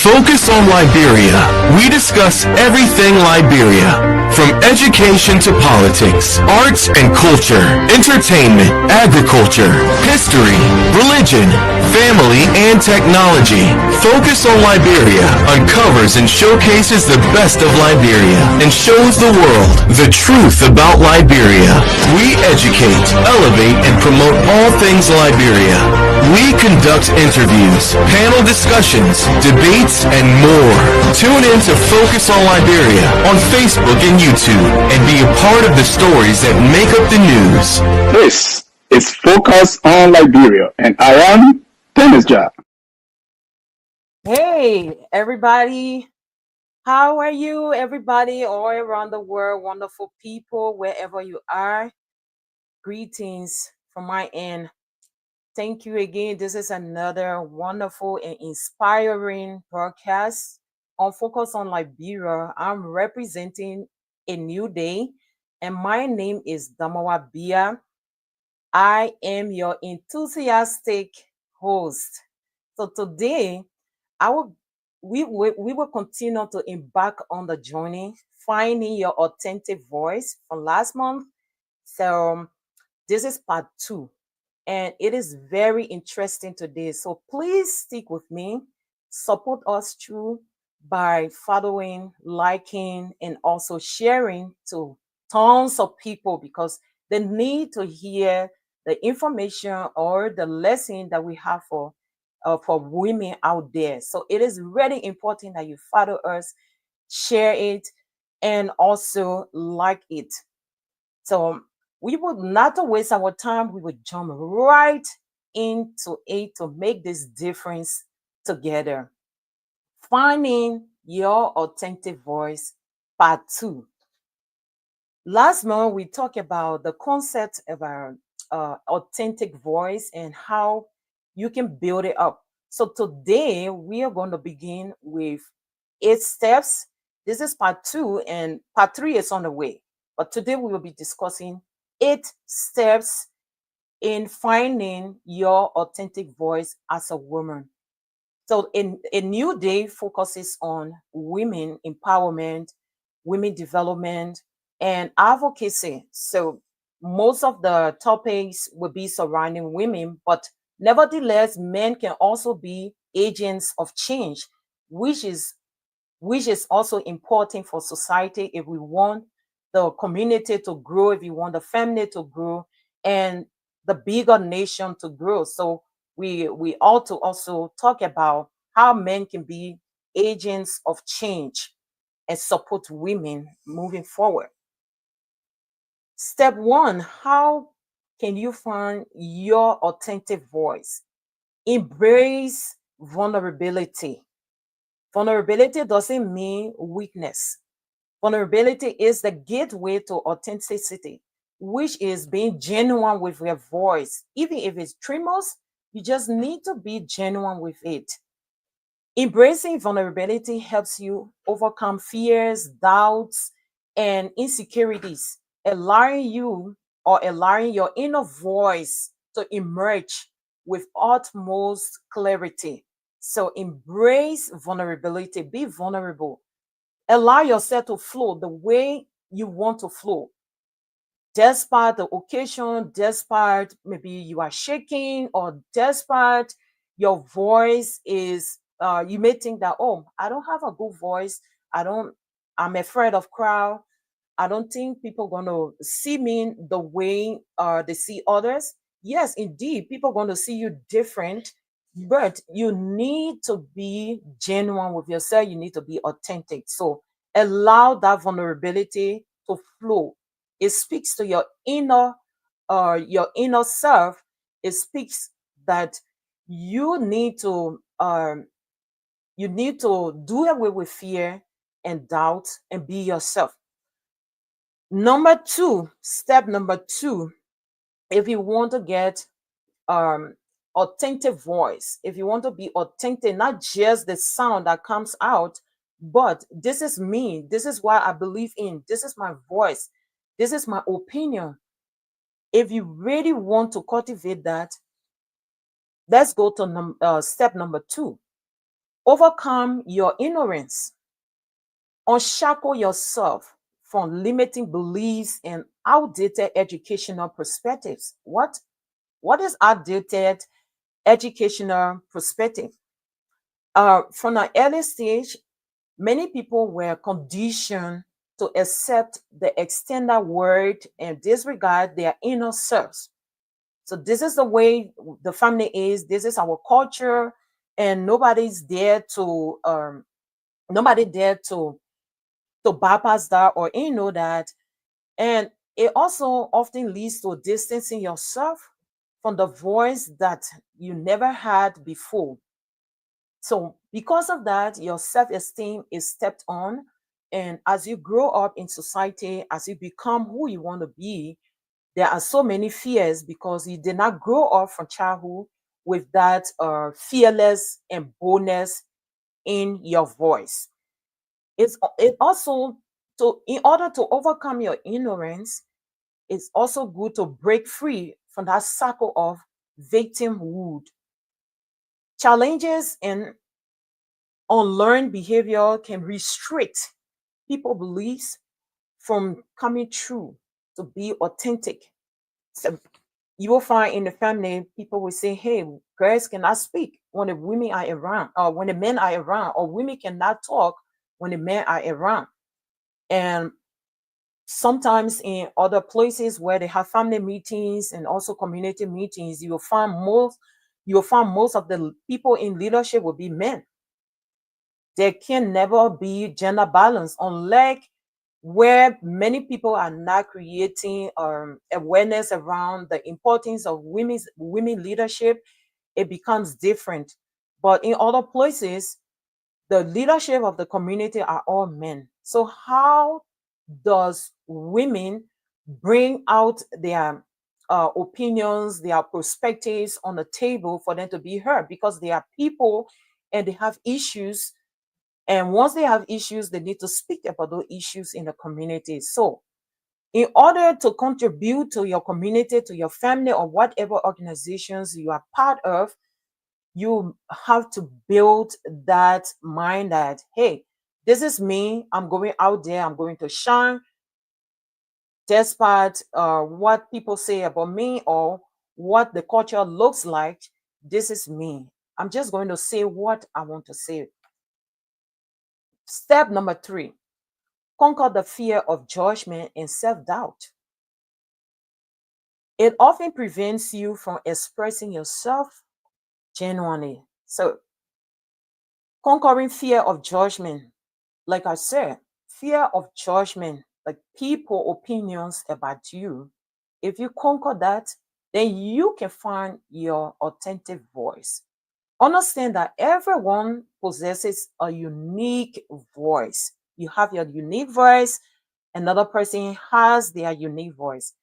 Focus on Liberia. We discuss everything Liberia, from education to politics, arts and culture, entertainment, agriculture, history, religion, family, and technology. Focus on Liberia uncovers and showcases the best of Liberia and shows the world the truth about Liberia. We educate, elevate, and promote all things Liberia. We conduct interviews, panel discussions, debates, and more. Tune in to Focus on Liberia on Facebook and YouTube and be a part of the stories that make up the news. This is Focus on Liberia, and I am Dennis Ja. Hey, everybody. How are you, everybody, all around the world? Wonderful people, wherever you are. Greetings from my end. Thank you again. This is another wonderful and inspiring broadcast on Focus on Liberia. I'm representing a new day, and my name is Damowa Biah. I am your enthusiastic host. So today, I will we will continue to embark on the journey, finding your authentic voice from last month. So this is part 2, and it is very interesting today. So please stick with me, support us through by following, liking, and also sharing to tons of people because they need to hear the information or the lesson that we have for women out there. So it is really important that you follow us, share it, and also like it. So we would not to waste our time. We would jump right into it to make this difference together. Finding your authentic voice, part 2. Last month, we talked about the concept of our authentic voice and how you can build it up. So today, we are going to begin with 8 steps. This is part 2, and part 3 is on the way. But today, we will be discussing 8 steps in finding your authentic voice as a woman. So in a new day focuses on women empowerment, women development, and advocacy. So most of the topics will be surrounding women, but nevertheless, men can also be agents of change, which is also important for society if we want the community to grow, if you want the family to grow, and the bigger nation to grow. So we ought to also talk about how men can be agents of change and support women moving forward. Step 1, how can you find your authentic voice? Embrace vulnerability. Vulnerability doesn't mean weakness. Vulnerability is the gateway to authenticity, which is being genuine with your voice. Even if it's tremors, you just need to be genuine with it. Embracing vulnerability helps you overcome fears, doubts, and insecurities, allowing your inner voice to emerge with utmost clarity. So embrace vulnerability, be vulnerable. Allow yourself to flow the way you want to flow. Despite the occasion, despite maybe you are shaking, or despite your voice is, you may think that, oh, I don't have a good voice. I'm afraid of crowd. I don't think people gonna see me the way they see others. Yes, indeed, people gonna see you different, but you need to be genuine with yourself. You need to be authentic. So allow that vulnerability to flow. It speaks to your inner self. It speaks that you need to do away with fear and doubt and be yourself. Step number 2, if you want to get um authentic voice, if you want to be authentic, not just the sound that comes out, but this is me, this is what I believe in, this is my voice, this is my opinion. If you really want to cultivate that, let's go to step number 2. Overcome your ignorance. Unshackle yourself from limiting beliefs and outdated educational perspectives. What is outdated educational perspective? From an early stage, many people were conditioned to accept the extended word and disregard their inner selves. So this is the way the family is. This is our culture, and nobody there to bypass that or that. And it also often leads to distancing yourself from the voice that you never had before. So because of that, your self-esteem is stepped on. And as you grow up in society, as you become who you want to be, there are so many fears because you did not grow up from childhood with that fearless and boldness in your voice. It also, to in order to overcome your ignorance, it's also good to break free from that cycle of victimhood. Challenges and unlearned behavior can restrict people beliefs from coming true to be authentic. So you will find in the family people will say, hey, girls cannot speak when the women are around, or when the men are around, or women cannot talk when the men are around. And sometimes in other places where they have family meetings and also community meetings, you will find most of the people in leadership will be men. There can never be gender balance unlike where many people are not creating awareness around the importance of women leadership. It becomes different. But in other places, the leadership of the community are all men. So how does women bring out their opinions, their perspectives on the table for them to be heard? Because they are people and they have issues, and once they have issues, they need to speak about those issues in the community. So in order to contribute to your community, to your family, or whatever organizations you are part of, you have to build that mind that, hey, this is me. I'm going out there. I'm going to shine despite what people say about me or what the culture looks like. This is me. I'm just going to say what I want to say. Step number 3, conquer the fear of judgment and self doubt. It often prevents you from expressing yourself genuinely. So, conquering fear of judgment, like I said, fear of judgment, like people opinions about you, if you conquer that, then you can find your authentic voice. Understand that everyone possesses a unique voice. You have your unique voice, another person has their unique voice,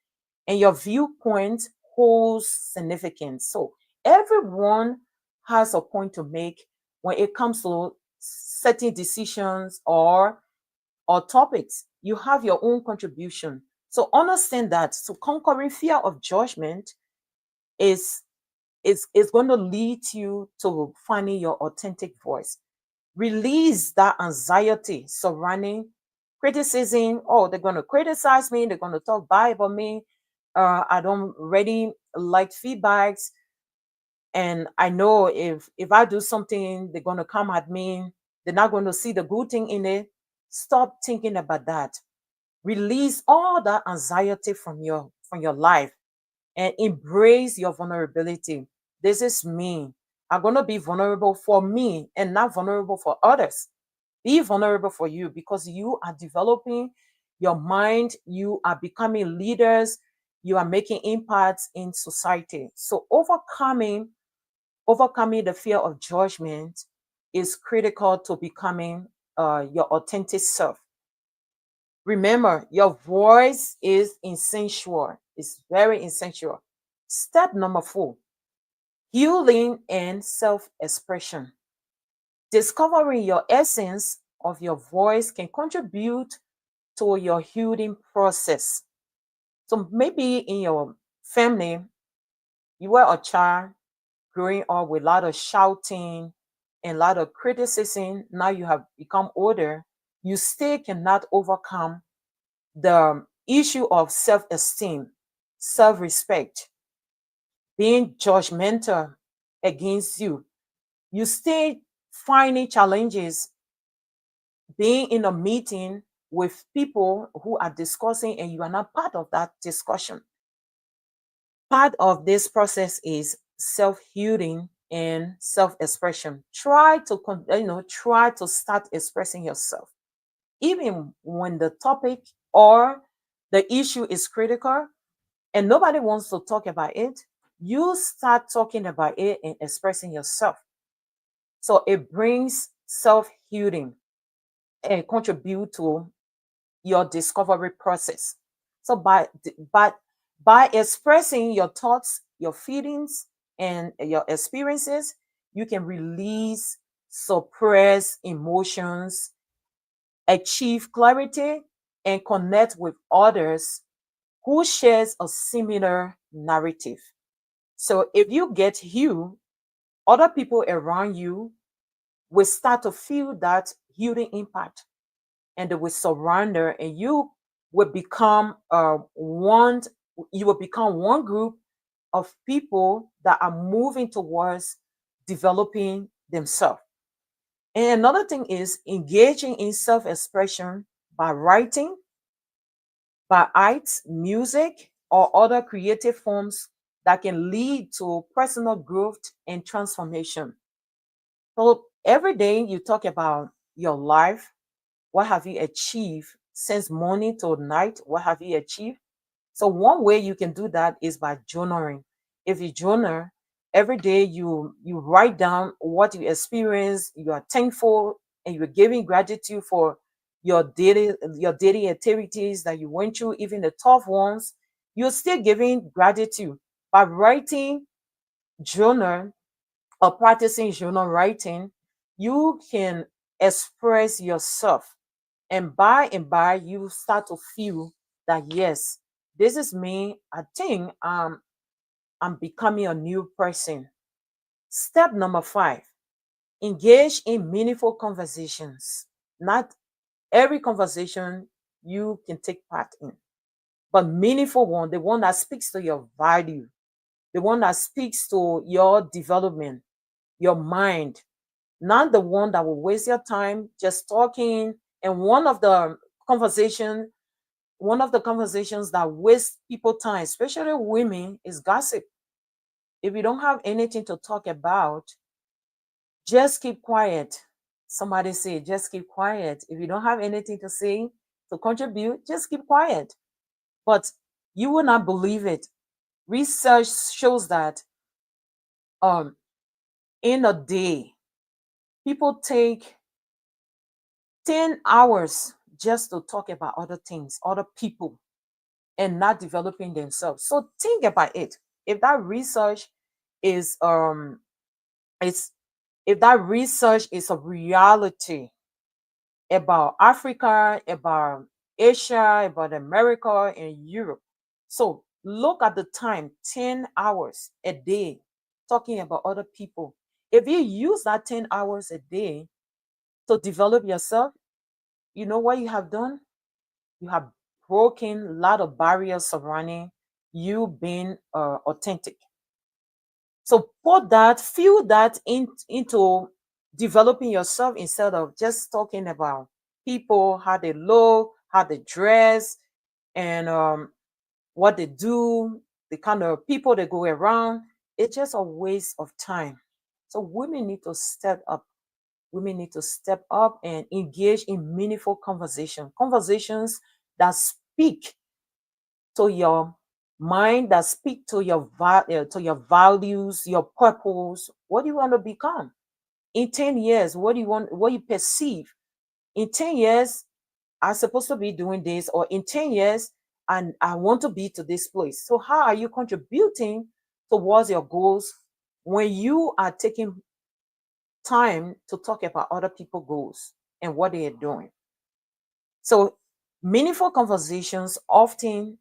and your viewpoint holds significance. So everyone has a point to make when it comes to certain decisions or topics. You have your own contribution. So understand that. So conquering fear of judgment is is going to lead you to finding your authentic voice. Release that anxiety surrounding criticism. Oh, they're going to criticize me. They're going to talk bad about me. I don't really like feedbacks, and I know if I do something, they're going to come at me. They're not going to see the good thing in it. Stop thinking about that. Release all that anxiety from your life and embrace your vulnerability. This is me. I'm going to be vulnerable for me and not vulnerable for others. Be vulnerable for you because you are developing your mind, you are becoming leaders, you are making impacts in society. So overcoming the fear of judgment is critical to becoming your authentic self. Remember, your voice is essential. It's very essential. Step number 4, healing and self expression. Discovering your essence of your voice can contribute to your healing process. So maybe in your family, you were a child growing up with a lot of shouting and a lot of criticism. Now you have become older, you still cannot overcome the issue of self-esteem, self-respect, being judgmental against you. You still finding challenges being in a meeting with people who are discussing and you are not part of that discussion. Part of this process is self-healing and self-expression. Try to try to start expressing yourself even when the topic or the issue is critical and nobody wants to talk about it. You start talking about it and expressing yourself. So it brings self-healing and contribute to your discovery process. So by expressing your thoughts, your feelings, and your experiences, you can release suppressed emotions, achieve clarity, and connect with others who shares a similar narrative. So if you get healed, other people around you will start to feel that healing impact and they will surrender and will become one you will become one group of people that are moving towards developing themselves. And another thing is engaging in self-expression by writing, by arts, music, or other creative forms that can lead to personal growth and transformation. So every day you talk about your life. What have you achieved since morning till night? What have you achieved? So one way you can do that is by journaling. If you journal every day, you write down what you experience. You are thankful and you're giving gratitude for your daily activities that you went through, even the tough ones. You're still giving gratitude by writing journal or practicing journal writing. You can express yourself and by you start to feel that yes, this is me. I think I'm becoming a new person. Step number 5, engage in meaningful conversations. Not every conversation you can take part in, but meaningful one, the one that speaks to your value, the one that speaks to your development, your mind, not the one that will waste your time just talking. And conversation one of the conversations that waste people time, especially women, is gossip. If you don't have anything to talk about, just keep quiet. Somebody say, just keep quiet. If you don't have anything to say to contribute, just keep quiet. But you will not believe it. Research shows that um in a day, people take 10 hours just to talk about other things, other people, and not developing themselves. So think about it. If that research is it's if that research is a reality about Africa, about Asia, about America and Europe. So look at the time, 10 hours a day talking about other people. If you use that 10 hours a day to develop yourself, you know what you have done? You have broken a lot of barriers surrounding you being authentic. So put that, feel that into developing yourself instead of just talking about people, how they look, how they dress, and what they do, the kind of people they go around. It's just a waste of time. So women need to step up. Women need to step up and engage in meaningful conversations that speak to your mind, that speak to to your values, your purpose. What do you want to become in 10 years? What do you want? What you perceive in 10 years? I'm supposed to be doing this, or in 10 years, and I want to be to this place. So how are you contributing towards your goals when you are taking time to talk about other people's goals and what they are doing? So meaningful conversations often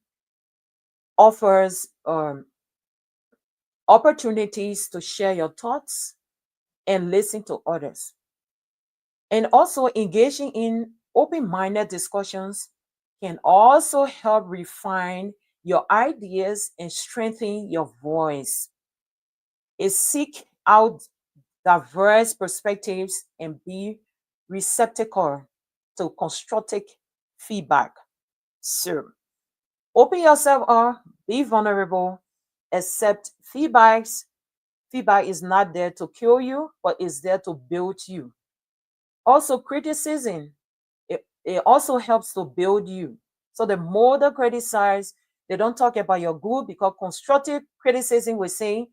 offers opportunities to share your thoughts, and listen to others. And also engaging in open-minded discussions can also help refine your ideas and strengthen your voice. Seek out diverse perspectives and be receptacle to constructive feedback. So open yourself up, be vulnerable, accept feedbacks. Feedback is not there to kill you, but is there to build you. Also, criticism, it also helps to build you. So the more they criticize, they don't talk about your good, because constructive criticism will say,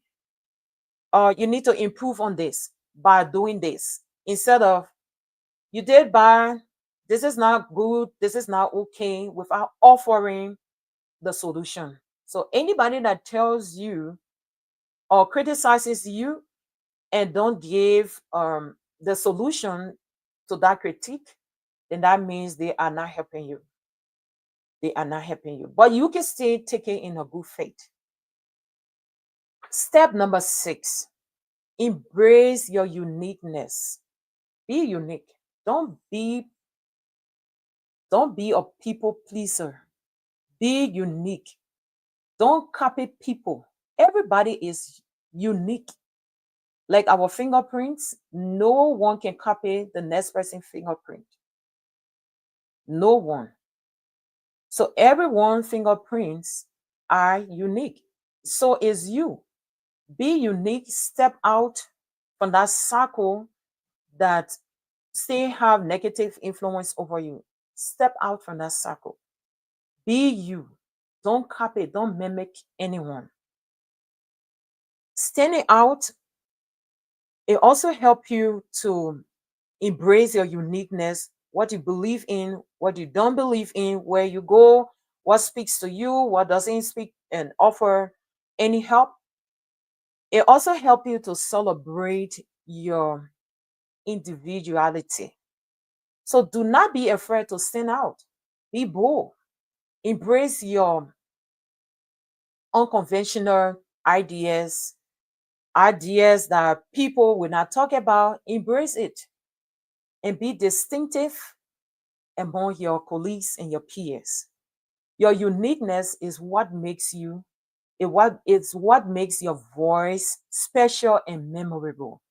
you need to improve on this by doing this. Instead of, you did bad, this is not good, this is not okay, without offering the solution. So anybody that tells you or criticizes you and don't give the solution to that critique, then that means they are not helping you. They are not helping you. But you can still take it in a good faith. Step number 6, embrace your uniqueness. Be unique. Don't be don't be a people pleaser. Be unique. Don't copy people. Everybody is unique. Like our fingerprints, no one can copy the next person's fingerprint. No one. So everyone's fingerprints are unique. So is you. Be unique. Step out from that circle that still have negative influence over you. Step out from that circle. Be you. Don't copy, don't mimic anyone. Standing out, it also helps you to embrace your uniqueness, what you believe in, what you don't believe in, where you go, what speaks to you, what doesn't speak and offer any help. It also helps you to celebrate your individuality. So do not be afraid to stand out. Be bold. Embrace your unconventional ideas, ideas that people will not talk about. Embrace it and be distinctive among your colleagues and your peers. Your uniqueness is what makes you, it's what makes your voice special and memorable.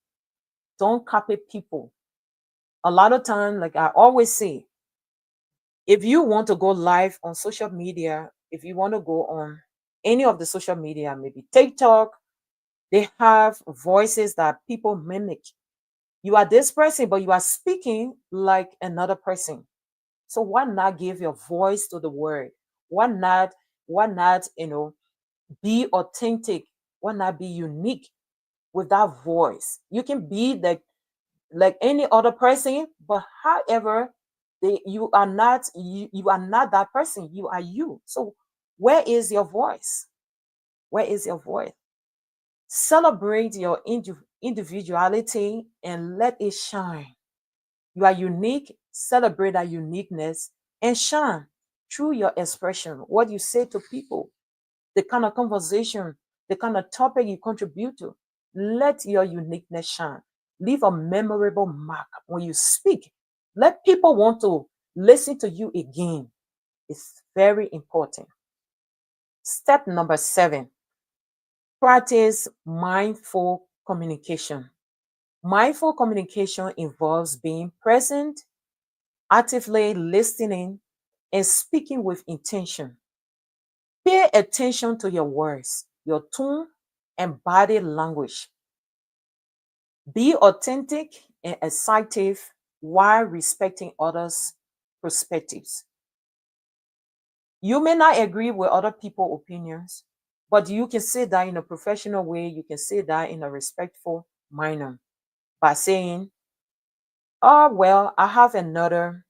Don't copy people. A lot of time, like I always say, if you want to go live on social media, if you want to go on any of the social media, maybe TikTok, they have voices that people mimic. You are this person, but you are speaking like another person. So why not give your voice to the word? Why not, be authentic? Why not be unique with that voice? You can be like any other person, but however, you are not that person. You are you. So where is your voice? Where is your voice? Celebrate your individuality and let it shine. You are unique. Celebrate that uniqueness and shine through your expression, what you say to people, the kind of conversation, the kind of topic you contribute to. Let your uniqueness shine. Leave a memorable mark when you speak. Let people want to listen to you again. It's very important. Step number 7, practice mindful communication. Mindful communication involves being present, actively listening, and speaking with intention. Pay attention to your words, your tone, and body language. Be authentic and assertive while respecting others' perspectives. You may not agree with other people's opinions, but you can say that in a professional way, you can say that in a respectful manner by saying, oh, well, I have another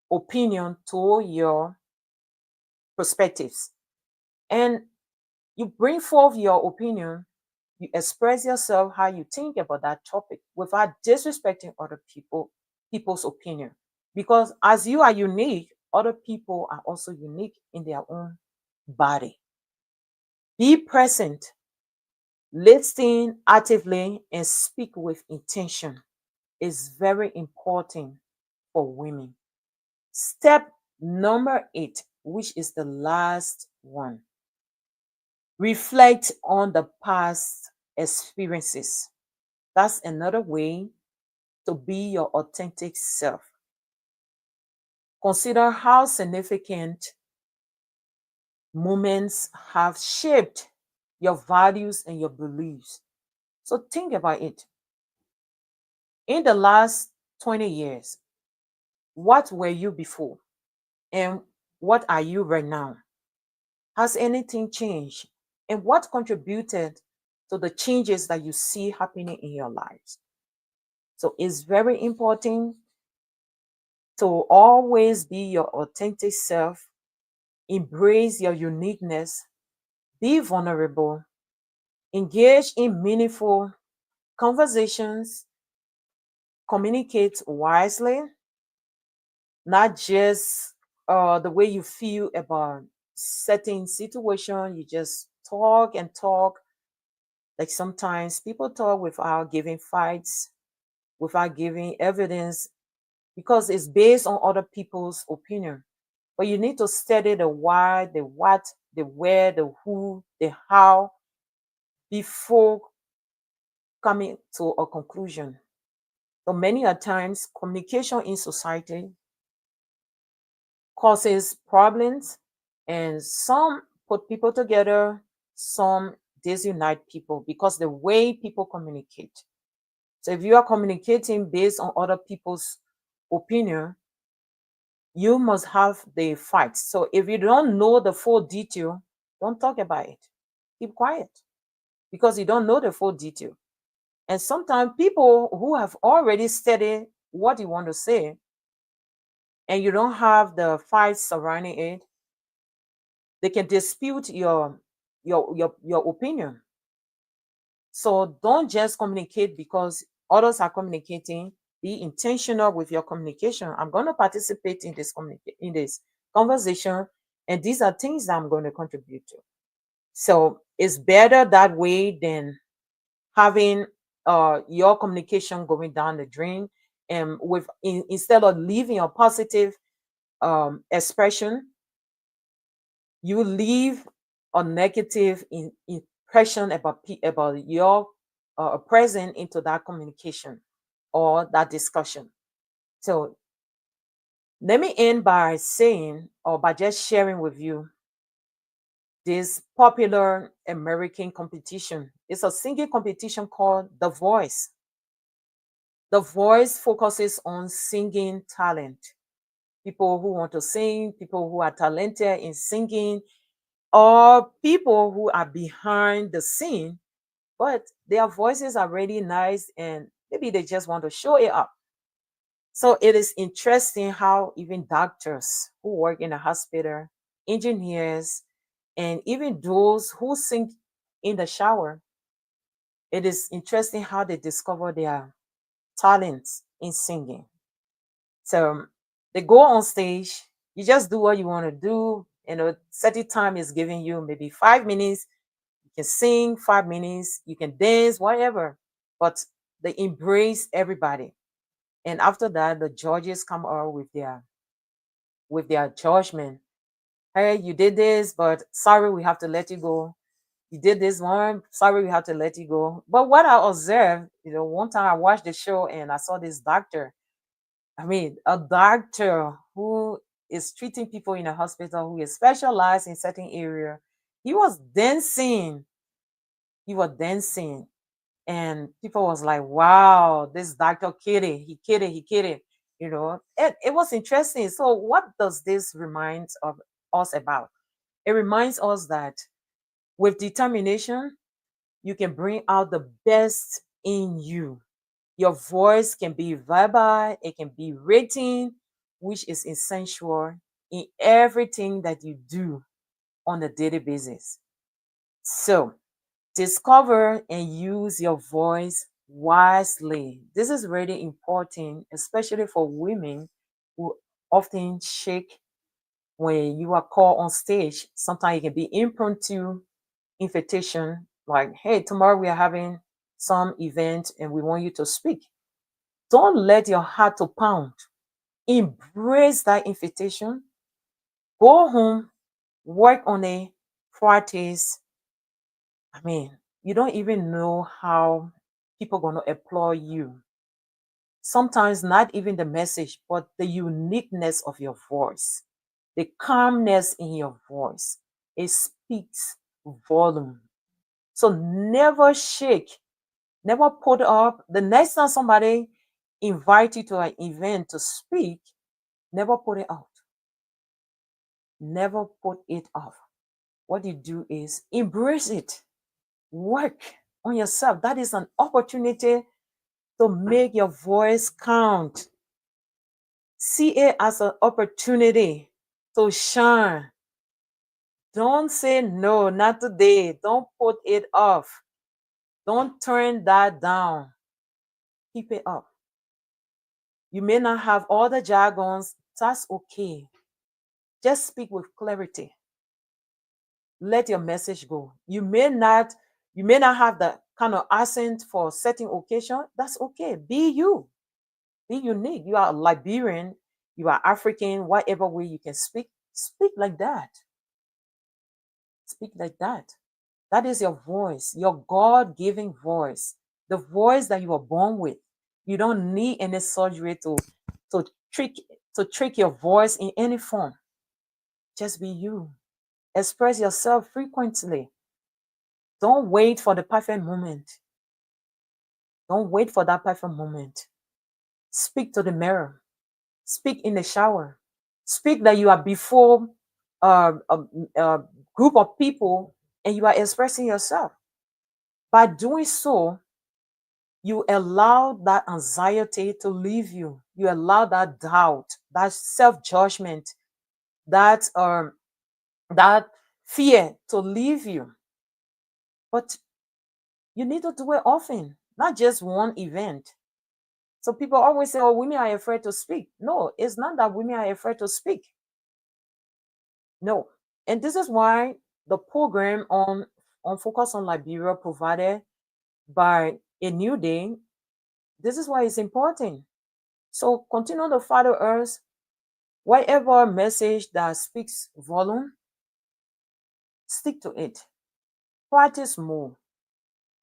opinion to your perspectives. And you bring forth your opinion, you express yourself how you think about that topic without disrespecting other people's opinion. Because as you are unique, other people are also unique in their own body. Be present Listen actively and speak with intention is very important for women. Step number 8, which is the last one, reflect on the past experiences. That's another way to be your authentic self. Consider how significant moments have shaped your values and your beliefs. So think about it. In the last 20 years, what were you before? And what are you right now? Has anything changed? And what contributed to the changes that you see happening in your lives? So it's very important to always be your authentic self, embrace your uniqueness, be vulnerable, engage in meaningful conversations, communicate wisely, not just the way you feel about certain situation. You just talk and talk. Like sometimes people talk without giving fights, without giving evidence, because it's based on other people's opinion. But you need to study the why, the what, the where, the who, the how before coming to a conclusion. So many a times communication in society causes problems, and some put people together, some disunite people because the way people communicate. So if you are communicating based on other people's opinion, you must have the fight. So if you don't know the full detail, don't talk about it. Keep quiet because you don't know the full detail. And sometimes people who have already studied what you want to say and you don't have the fight surrounding it, they can dispute your opinion. So don't just communicate because others are communicating. Be intentional with your communication. I'm going to participate in in this conversation, and these are things that I'm going to contribute to. So it's better that way than having your communication going down the drain, and instead of leaving a positive expression, you leave a negative impression about your present into that communication or that discussion. So let me end by saying, or by just sharing with you, this popular American competition. It's a singing competition called The Voice. The Voice focuses on singing talent. People who want to sing, people who are talented in singing, or people who are behind the scene, but their voices are really nice and maybe they just want to show it up. So it is interesting how even doctors who work in a hospital, engineers, and even those who sing in the shower, it is interesting how they discover their talents in singing. So they go on stage, you just do what you want to do. Certain time is giving you maybe 5 minutes. You can sing 5 minutes, you can dance, whatever. But they embrace everybody. And after that, the judges come out with their judgment. Hey, you did this, but sorry, we have to let you go. You did this one, sorry, we have to let you go. But what I observed, one time I watched the show and I saw this doctor. I mean, a doctor who is treating people in a hospital, who is specialized in certain area. He was dancing. He was dancing. And people was like, wow, this doctor kidding. He kidding, he kidding. It was interesting. So what does this remind of us about? It reminds us that with determination, you can bring out the best in you. Your voice can be verbal, it can be written, which is essential in everything that you do on a daily basis. So, discover and use your voice wisely. This is really important, especially for women who often shake when you are called on stage. Sometimes it can be impromptu invitation Like, hey, tomorrow we are having some event and we want you to speak. Don't let your heart to pound. Embrace that invitation. Go home, work on it, practice. I mean, you don't even know how people gonna applaud you. Sometimes not even the message, but the uniqueness of your voice, the calmness in your voice. It speaks volume. So never shake, never put up. The next time somebody invite you to an event to speak, never put it out. Never put it off. What you do is embrace it. Work on yourself. That is an opportunity to make your voice count. See it as an opportunity to shine. Don't say no, not today. Don't put it off. Don't turn that down. Keep it up. You may not have all the jargons. That's okay. Just speak with clarity. Let your message go. You may not have the kind of accent for certain occasion. That's okay. Be you. Be unique. You are Liberian, you are African, whatever way you can speak like that. Speak like that. That is your voice, your God-given voice, the voice that you were born with. You don't need any surgery to trick to trick your voice in any form. Just be you. Express yourself frequently. Don't wait for the perfect moment. Don't wait for that perfect moment. Speak to the mirror. Speak in the shower. Speak that you are before a, a group of people and you are expressing yourself. By doing so, you allow that anxiety to leave you. You allow that doubt, that self-judgment, that that fear to leave you. But you need to do it often, not just one event. So people always say, oh, women are afraid to speak. No, it's not that women are afraid to speak. No. And this is why the program on Focus on Liberia provided by A New Day, this is why it's important. So continue to follow us. Whatever message that speaks volume, stick to it. Practice more.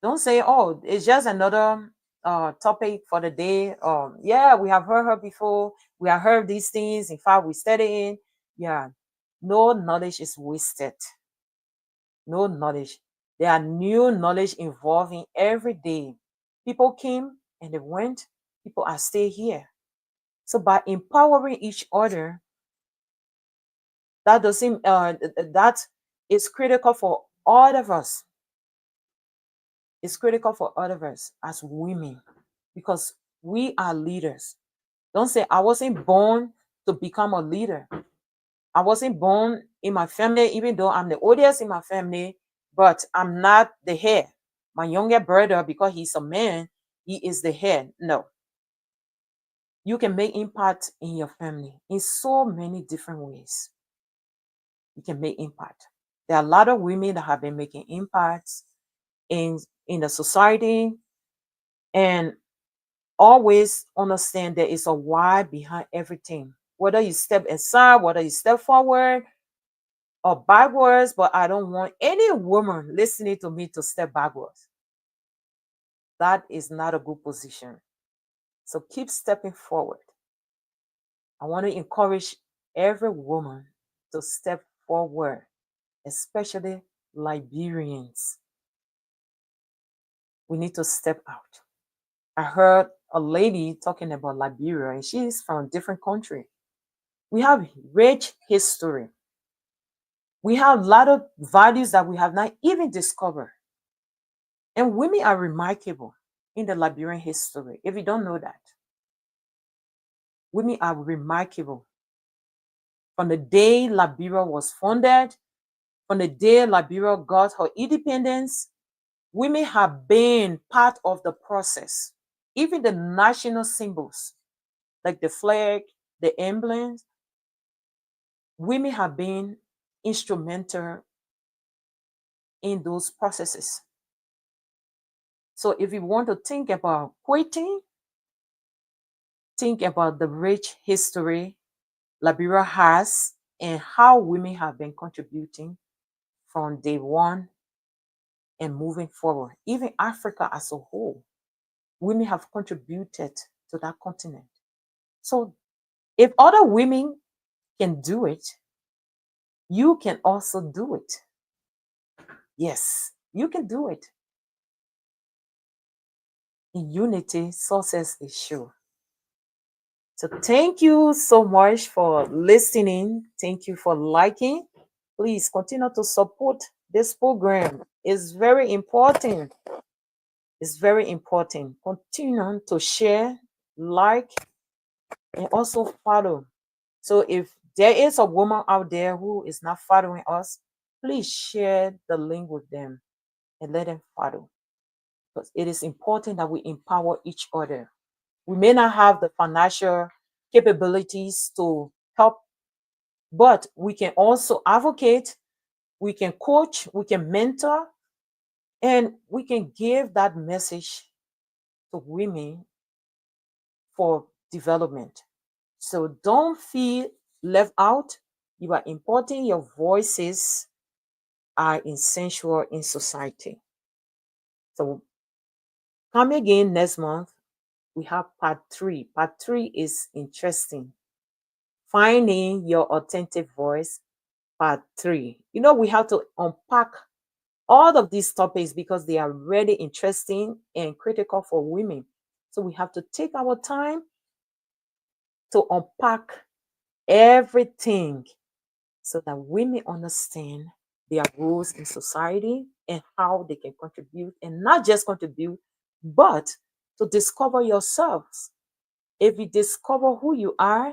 Don't say, oh, it's just another topic for the day. Yeah, we have heard her before. We have heard these things. In fact, we studying. Yeah. No knowledge is wasted. No knowledge. There are new knowledge evolving every day. People came and they went. People are still here. So by empowering each other, that doesn't that is critical for all of us. It's critical for all of us as women because we are leaders. Don't say I wasn't born to become a leader. I wasn't born in my family, even though I'm the oldest in my family, but I'm not the head. My younger brother, because he's a man, he is the head. No. You can make impact in your family in so many different ways. You can make impact. There are a lot of women that have been making impacts in the society, and always understand there is a why behind everything. Whether you step aside, whether you step forward or backwards, but I don't want any woman listening to me to step backwards. That is not a good position. So keep stepping forward. I want to encourage every woman to step forward, especially Liberians. We need to step out. I heard a lady talking about Liberia, and she's from a different country. We have rich history. We have a lot of values that we have not even discovered. And women are remarkable in the Liberian history. If you don't know that, women are remarkable. From the day Liberia was founded, from the day Liberia got her independence, women have been part of the process. Even the national symbols, like the flag, the emblems, women have been instrumental in those processes. So if you want to think about quitting, think about the rich history Liberia has and how women have been contributing from day one and moving forward. Even Africa as a whole, women have contributed to that continent. So if other women can do it, you can also do it. Yes, you can do it. In unity, success is sure. So thank you so much for listening. Thank you for liking. Please continue to support this program. It's very important. It's very important. Continue to share, like, and also follow. So if there is a woman out there who is not following us, please share the link with them and let them follow. Because it is important that we empower each other. We may not have the financial capabilities to help, but we can also advocate, we can coach, we can mentor, and we can give that message to women for development. So don't feel left out. You are important. Your voices are essential in society. So come again next month. We have part three. Part three is interesting. Finding your authentic voice, part three. You know, we have to unpack all of these topics because they are really interesting and critical for women. So we have to take our time to unpack everything so that women understand their roles in society and how they can contribute, and not just contribute, but to discover yourselves. If you discover who you are,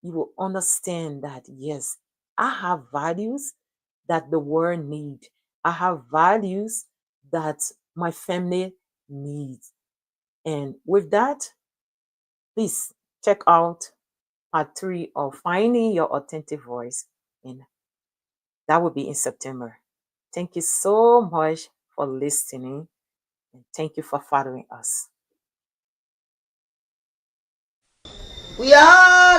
you will understand that yes, I have values that the world needs. I have values that my family needs. And with that, please check out part three of Finding Your Authentic Voice. And that will be in September. Thank you so much for listening. And thank you for following us. We are